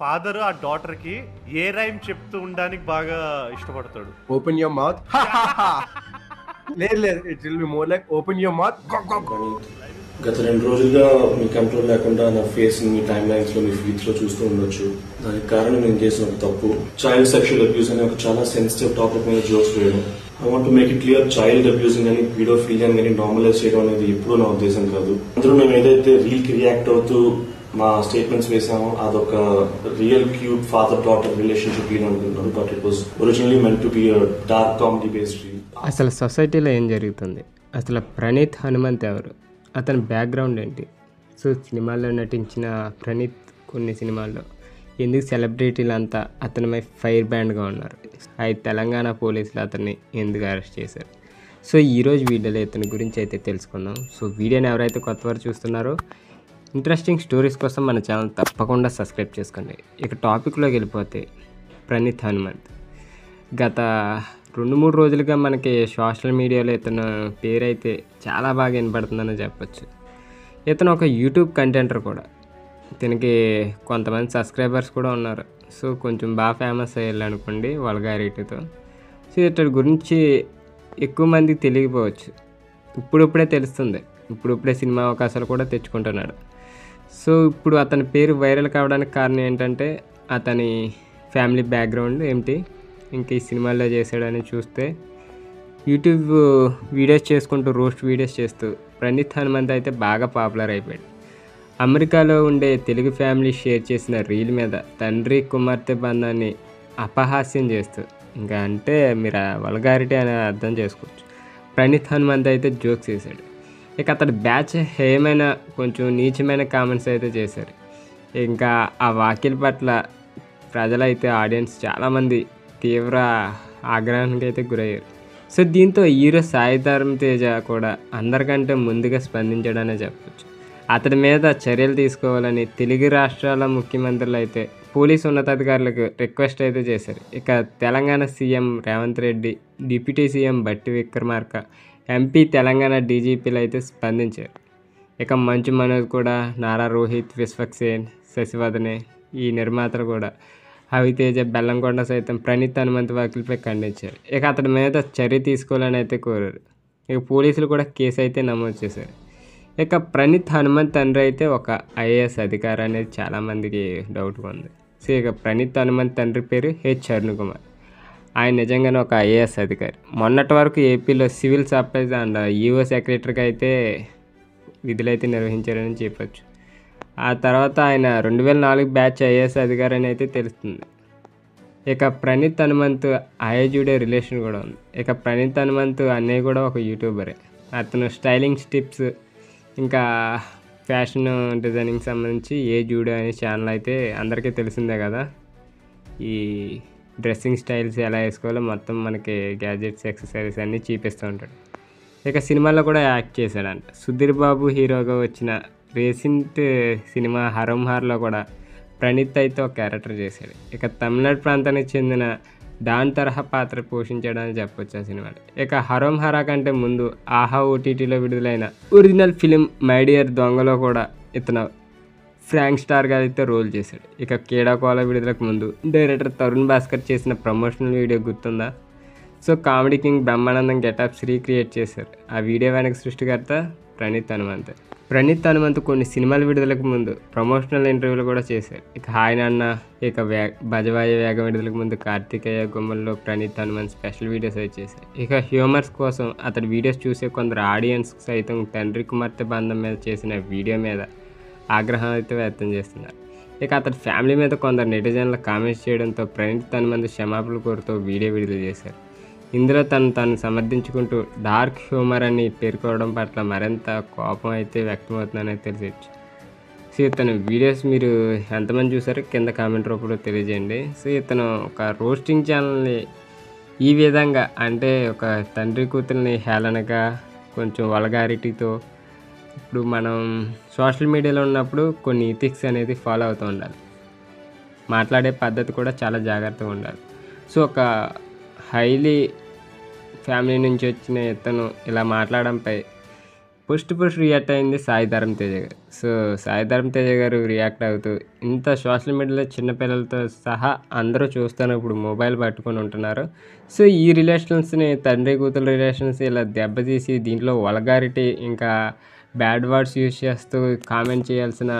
Father ఆ daughter కి ఏ rhyme చెప్తూ ఉండడానికి బాగా ఇష్టపడతాడు? Open your mouth. లేదు లేదు, it will be more like open your mouth. గత 2 రోజులుగా మీ కంట్రోల్ లేకుండా నా ఫేస్ మీ టైమ్ లైన్స్ లో, మీ ఫీడ్స్ లో చూస్తూ ఉండొచ్చు. దానికి కారణం నేను చేసిన ఒక తప్పు, చైల్డ్ సెక్షువల్ అబ్యూస్ అనే ఒక చాలా సెన్సిటివ్ టాపిక్ మీద జోక్స్ వేయడం. I want to make it clear, child abusing అని, పీడోఫిలియా అని నార్మలైజ్ చేయడం అనేది ఎప్పుడూ నా ఉద్దేశం కాదు. అందులో మేము ఏదైతే రీల్ కి రియాక్ట్ అవుతూ మా స్టేట్మెంట్స్ వేసామో అదొక real cute father daughter relationship అనుకుంటున్నాను. But it was originally meant to be dark comedy based reel. అసలు సొసైటీలో ఏం జరుగుతుంది, అసలు ప్రణీత్ హనుమంత్ ఎవరు, అతని బ్యాక్గ్రౌండ్ ఏంటి? సో సినిమాల్లో నటించిన ప్రణీత్ కొన్ని సినిమాల్లో ఎందుకు సెలబ్రిటీలంతా అతనిపై ఫైర్ బ్యాండ్గా ఉన్నారు? అయితే తెలంగాణ పోలీసులు అతన్ని ఎందుకు అరెస్ట్ చేశారు? సో ఈరోజు వీడియోలో ఇతని గురించి అయితే తెలుసుకుందాం. సో వీడియోని ఎవరైతే కొత్తవారు చూస్తున్నారో ఇంట్రెస్టింగ్ స్టోరీస్ కోసం మన ఛానల్ తప్పకుండా సబ్స్క్రైబ్ చేసుకోండి. ఇక టాపిక్లోకి వెళ్ళిపోతే, ప్రణీత్ హనుమంత్ గత 2-3 రోజులుగా మనకి సోషల్ మీడియాలో ఇతను పేరైతే చాలా బాగా వినపడుతుందని చెప్పచ్చు. ఇతను ఒక యూట్యూబ్ కంటెంటర్ కూడా. ఇతనికి కొంతమంది సబ్స్క్రైబర్స్ కూడా ఉన్నారు. సో కొంచెం బాగా ఫేమస్ అయ్యారు అనుకోండి వల్గారిటీతో. సో ఇతడి గురించి ఎక్కువ మందికి తెలియకపోవచ్చు, ఇప్పుడిప్పుడే తెలుస్తుంది. ఇప్పుడిప్పుడే సినిమా అవకాశాలు కూడా తెచ్చుకుంటున్నాడు. సో ఇప్పుడు అతని పేరు వైరల్ కావడానికి కారణం ఏంటంటే అతని ఫ్యామిలీ బ్యాక్గ్రౌండ్ ఏమిటి, ఇంకా ఈ సినిమాల్లో చేశాడని చూస్తే, యూట్యూబ్ వీడియోస్ చేసుకుంటూ రోస్ట్ వీడియోస్ చేస్తూ ప్రణీత్ హనుమంత్ అయితే బాగా పాపులర్ అయిపోయాడు. అమెరికాలో ఉండే తెలుగు ఫ్యామిలీ షేర్ చేసిన రీల్ మీద తండ్రి కుమార్తె బంధాన్ని అపహాస్యం చేస్తూ, ఇంకా అంటే మీరు వల్గారిటీ అని అర్థం చేసుకోవచ్చు, ప్రణీత్ హనుమంత్ అయితే జోక్స్ చేశాడు. ఇక అతడి బ్యాచ్ ఏమైనా కొంచెం నీచమైన కామెంట్స్ అయితే చేశారు. ఇంకా ఆ వ్యాఖ్యల పట్ల ప్రజలైతే, ఆడియన్స్ చాలామంది తీవ్ర ఆగ్రహానికి అయితే గురయ్యారు. సో దీంతో హీరో సాయి ధరమ్ తేజ కూడా అందరికంటే ముందుగా స్పందించాడనే చెప్పచ్చు. అతడి మీద చర్యలు తీసుకోవాలని తెలుగు రాష్ట్రాల ముఖ్యమంత్రులు అయితే పోలీసు ఉన్నతాధికారులకు రిక్వెస్ట్ అయితే చేశారు. ఇక Telangana CM Revanth Reddy, deputy CM బట్టి విక్రమార్క, ఎంపీ తెలంగాణ డీజీపీలు అయితే స్పందించారు. ఇక మంచు మనోజ్ కూడా, నారా రోహిత్, విశ్వక్సేన్, శశివదనే, ఈ నిర్మాతలు కూడా, రవితేజ, బెల్లంకొండ సైతం ప్రణీత్ హనుమంత్ వ్యాఖ్యలపై ఖండించారు. ఇక అతడి మీద చర్య తీసుకోవాలని అయితే కోరారు. ఇక పోలీసులు కూడా కేసు అయితే నమోదు చేశారు. ఇక ప్రణీత్ హనుమంత్ తండ్రి అయితే ఒక ఐఏఎస్ అధికారి అనేది చాలామందికి డౌట్గా ఉంది. సో ఇక ప్రణీత్ హనుమంత్ తండ్రి పేరు హెచ్ అరుణ్ కుమార్. ఆయన నిజంగానే ఒక ఐఏఎస్ అధికారి. మొన్నటి వరకు ఏపీలో సివిల్ సప్లైస్ అండ్ ఈఓ సెక్రటరీగా అయితే విధులైతే నిర్వహించారని చెప్పచ్చు. ఆ తర్వాత ఆయన 2004 బ్యాచ్ ఐఏఎస్ అధికారి అని అయితే తెలుస్తుంది. ఇక ప్రణీత్ హనుమంత్ అయ్యజుడే రిలేషన్ కూడా ఉంది. ఇక ప్రణీత్ హనుమంత్ అన్నయ్య కూడా ఒక యూట్యూబరే. అతను స్టైలింగ్ టిప్స్, ఇంకా ఫ్యాషన్ డిజైనింగ్ సంబంధించి ఏ జూడో అనే ఛానల్ అయితే అందరికీ తెలిసిందే కదా. ఈ డ్రెస్సింగ్ స్టైల్స్ ఎలా వేసుకోవాలో మొత్తం మనకి గ్యాజెట్స్, ఎక్సెసరీస్ అన్నీ చూపిస్తూ ఉంటాడు. ఇక సినిమాలో కూడా యాక్ట్ చేశాడంట. సుధీర్ బాబు హీరోగా వచ్చిన రీసెంట్ సినిమా హరం హార్లో కూడా ప్రణీత్ అయితే ఒక క్యారెక్టర్ చేశాడు. ఇక తమిళనాడు ప్రాంతానికి చెందిన డాన్ తరహా పాత్ర పోషించాడని చెప్పొచ్చు ఆ సినిమాలో. ఇక హరం హరా కంటే ముందు ఆహా ఓటీటీలో విడుదలైన ఒరిజినల్ ఫిలిం మై డియర్ దొంగలో కూడా ఇతను ఫ్రాంక్ స్టార్గా అయితే రోల్ చేశాడు. ఇక కేడాకోల విడుదలకు ముందు డైరెక్టర్ తరుణ్ భాస్కర్ చేసిన ప్రమోషనల్ వీడియో గుర్తుందా? So comedy king Brahmanandam getups recreate చేశారు. ఆ వీడియో వెనక సృష్టికర్త ప్రణీత్ హనుమంత్. ప్రణీత్ హనుమంత్ కొన్ని సినిమాల విడుదలకు ముందు ప్రమోషనల్ ఇంటర్వ్యూలు కూడా చేశారు. ఇక హాయ్ నాన్న, ఇక బజవాయ వేగం విడుదలకు ముందు కార్తికేయ గుమ్మల్లో ప్రణీత్ హనుమంత్ స్పెషల్ వీడియోస్ అయితే చేశారు. ఇక హ్యూమర్స్ కోసం అతడి వీడియోస్ చూసే కొందరు ఆడియన్స్ సైతం తండ్రి కుమార్తె బంధం మీద చేసిన వీడియో మీద ఆగ్రహం అయితే వ్యక్తం చేస్తున్నారు. ఇక అతడి ఫ్యామిలీ మీద కొందరు నెటిజన్లు కామెంట్స్ చేయడంతో ప్రణీత్ హనుమంత్ క్షమాపణలు కోరుతూ వీడియో విడుదల చేశారు. ఇందులో తను సమర్థించుకుంటూ డార్క్ హ్యూమర్ అని పేర్కోవడం పట్ల మరింత కోపం అయితే వ్యక్తమవుతుందని తెలియచ్చు. సో ఇతను వీడియోస్ మీరు ఎంతమంది చూసారో కింద కామెంట్ రూపంలో తెలియజేయండి. సో ఇతను ఒక రోస్టింగ్ ఛానల్ని ఈ విధంగా, అంటే ఒక తండ్రి కూతుర్ని హేళనగా కొంచెం వల్గారిటీతో, ఇప్పుడు మనం సోషల్ మీడియాలో ఉన్నప్పుడు కొన్ని ఇథిక్స్ అనేది ఫాలో అవుతూ ఉండాలి. మాట్లాడే పద్ధతి కూడా చాలా జాగ్రత్తగా ఉండాలి. సో ఒక హైలీ ఫ్యామిలీ నుంచి వచ్చిన ఇతను ఇలా మాట్లాడడంపై ఫస్ట్ రియాక్ట్ అయింది సాయి ధరమ్ తేజ గారు. సో సాయి ధరమ్ తేజ గారు రియాక్ట్ అవుతూ ఇంత సోషల్ మీడియాలో చిన్నపిల్లలతో సహా అందరూ చూస్తాను ఇప్పుడు మొబైల్ పట్టుకొని ఉంటున్నారు. సో ఈ రిలేషన్స్ని తండ్రి కూతురు రిలేషన్స్ ఇలా దెబ్బతీసి దీంట్లో వల్గారిటీ ఇంకా బ్యాడ్ వర్డ్స్ యూజ్ చేస్తూ కామెంట్ చేయాల్సిన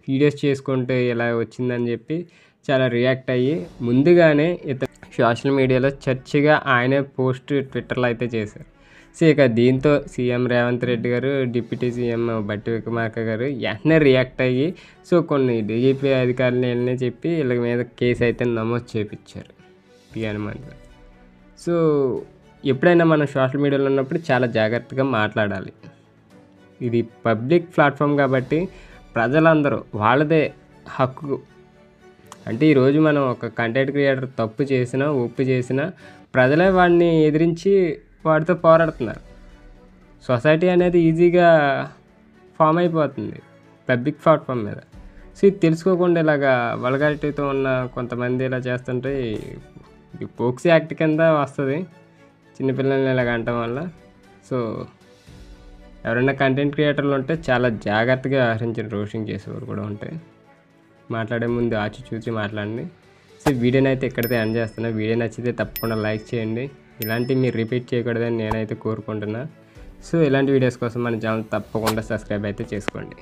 వీడియోస్ చేసుకుంటే ఇలా వచ్చిందని చెప్పి చాలా రియాక్ట్ అయ్యి ముందుగానే ఇతను సోషల్ మీడియాలో చర్చిగా ఆయనే పోస్ట్ ట్విట్టర్లో అయితే చేశారు. సో ఇక దీంతో సీఎం రేవంత్ రెడ్డి గారు, డిప్యూటీ సీఎం బట్టి విక్రమార్క గారు వెంటనే రియాక్ట్ అయ్యి సో కొన్ని డీజీపీ అధికారులు వెళ్ళి చెప్పి వీళ్ళ మీద కేసు అయితే నమోదు చేయించారు పి హనుమంత్. సో ఎప్పుడైనా మనం సోషల్ మీడియాలో ఉన్నప్పుడు చాలా జాగ్రత్తగా మాట్లాడాలి. ఇది పబ్లిక్ ప్లాట్ఫామ్ కాబట్టి ప్రజలందరూ వాళ్ళదే హక్కు. అంటే ఈరోజు మనం ఒక కంటెంట్ క్రియేటర్ తప్పు చేసినా ఒప్పు చేసినా ప్రజలే వాడిని ఎదిరించి వాడితో పోరాడుతున్నారు. సొసైటీ అనేది ఈజీగా ఫామ్ అయిపోతుంది పబ్లిక్ ప్లాట్ఫామ్ మీద. సో ఇది తెలుసుకోకుండా ఇలాగా వల్గారిటీతో ఉన్న కొంతమంది ఇలా చేస్తుంటే ఇది పోక్సీ యాక్ట్ కింద వస్తుంది చిన్నపిల్లల్ని ఇలాగ అనటం వల్ల. సో ఎవరైనా కంటెంట్ క్రియేటర్లు ఉంటే చాలా జాగ్రత్తగా వ్యవహరించిన రోస్టింగ్ చేసేవారు కూడా ఉంటాయి. మాట్లాడే ముందు ఆచి చూసి మాట్లాడండి. సో వీడియోని అయితే ఇక్కడితే ఎండ్ చేస్తున్నా. వీడియో నచ్చితే తప్పకుండా లైక్ చేయండి. ఇలాంటివి మీరు రిపీట్ చేయకూడదని నేనైతే కోరుకుంటున్నా. సో ఇలాంటి వీడియోస్ కోసం మన ఛానల్ తప్పకుండా సబ్స్క్రైబ్ అయితే చేసుకోండి.